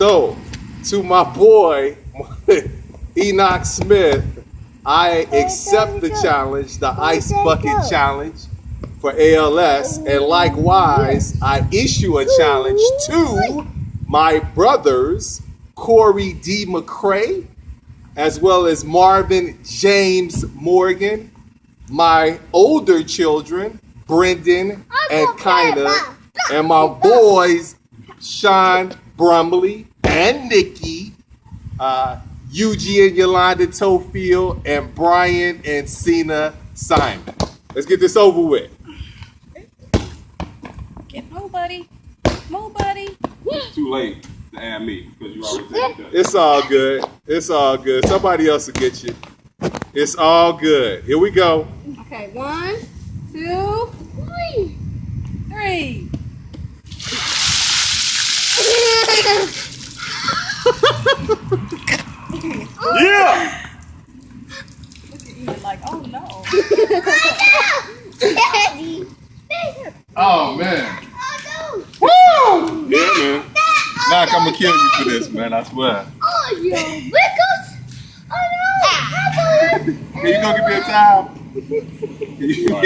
So, to my boy, Enoch Smith, I accept the challenge, the Ice Bucket Challenge for ALS. And likewise, I issue a challenge to my brothers, Corey D. McCray, as well as Marvin James Morgan, my older children, Brendan and Kinda, and my boys, Sean Brumley and Nikki, Yuji and Yolanda Tofield, and Brian and Cena Simon. Let's get this over with. Get more, buddy. More, buddy. It's too late to add me because you already said that. It's all good. It's all good. Somebody else will get you. It's all good. Here we go. Okay, 1, 2, 3. Yeah! Look at Ian like, oh no. Oh, man. Woo! Yeah, man. Knock, I'm gonna kill you for this, man. I swear. Oh, yo, Wickles! Oh no! Can you go get me a towel?